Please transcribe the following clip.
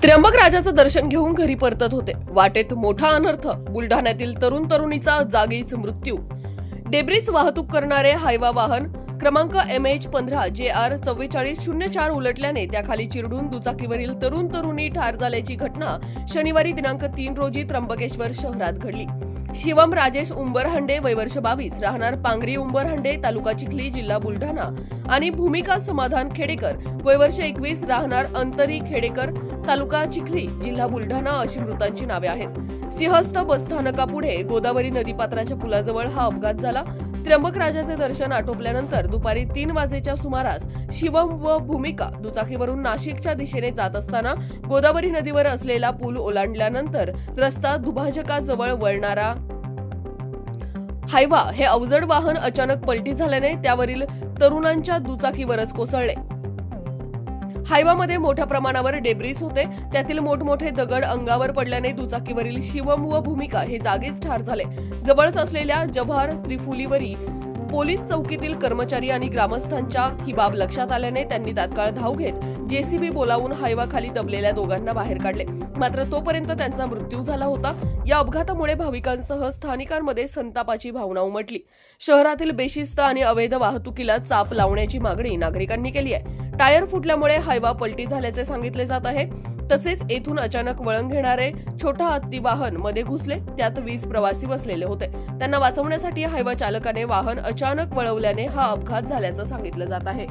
त्र्यंबक राजाचं दर्शन घेऊन घरी परतत होते. वाटेत मोठा अनर्थ. बुलढाण्यातील तरुणीचा जागीच मृत्यू. डेब्रिस वाहतूक करणारे हायवा वाहन क्रमांक MH15 JR 4404 उलटल्याने त्याखाली चिरडून दुचाकीवरील तरुणी ठार झाल्याची घटना शनिवारी दिनांक 3 रोजी त्र्यंबकेश्वर शहरात घडली. शिवम राजेश उंबरहंडे वय वर्ष 22 राहणार पांगरी उंबरहंडे तालुका चिखली जिल्हा बुलढाणा आणि भूमिका समाधान खेडेकर वय वर्ष 21 राहणार अंतरी खेडेकर तालुका चिखली जिल्हा बुलढाणा अशी मृतांची नावे आहेत. सिंहस्थ बसस्थानकापुढे गोदावरी नदीपात्राच्या पुलाजवळ हा अपघात झाला. त्र्यंबक राजाचे दर्शन आटोपल्यानंतर दुपारी 3 वाजेच्या सुमारास शिवम व भूमिका दुचाकीवरून नाशिकच्या दिशेने जात असताना गोदावरी नदीवर असलेला पूल ओलांडल्यानंतर रस्ता दुभाजकाजवळ वळणारा हायवा हे अवजड वाहन अचानक पलटी झाल्याने त्यावरील तरुणांच्या दुचाकीवरच कोसळले. हायवामध्ये मोठ्या प्रमाणावर डेब्रिस होते. त्यातील मोठमोठे दगड अंगावर पडल्याने दुचाकीवरील शिवम व भूमिका हे जागीच ठार झाले. जवळच असलेल्या जव्हार त्रिफुलीवरी पोलीस चौकीतील कर्मचारी आणि ग्रामस्थांच्या ही बाब लक्षात आल्याने त्यांनी तात्काळ धाव घेत JCB बोलावून हायवाखाली दबलेल्या दोघांना बाहेर काढले. मात्र तोपर्यंत त्यांचा मृत्यू झाला होता. या अपघातामुळे भाविकांसह स्थानिकांमध्ये संतापाची भावना उमटली. शहरातील बेशिस्त आणि अवैध वाहतुकीला चाप लावण्याची मागणी नागरिकांनी केली आहे. टायर फुटल्यामुळे हायवा पलटी झाल्याचे सांगितले जात आहे. तसेच येथून अचानक वळण घेणारे छोटा हत्ती वाहन मध्ये घुसले. त्यात 20 प्रवासी बसलेले होते. त्यांना वाचवण्यासाठी हायवा चालकाने वाहन अचानक वळवल्याने हा अपघात झाल्याचं सांगितलं जात आहे.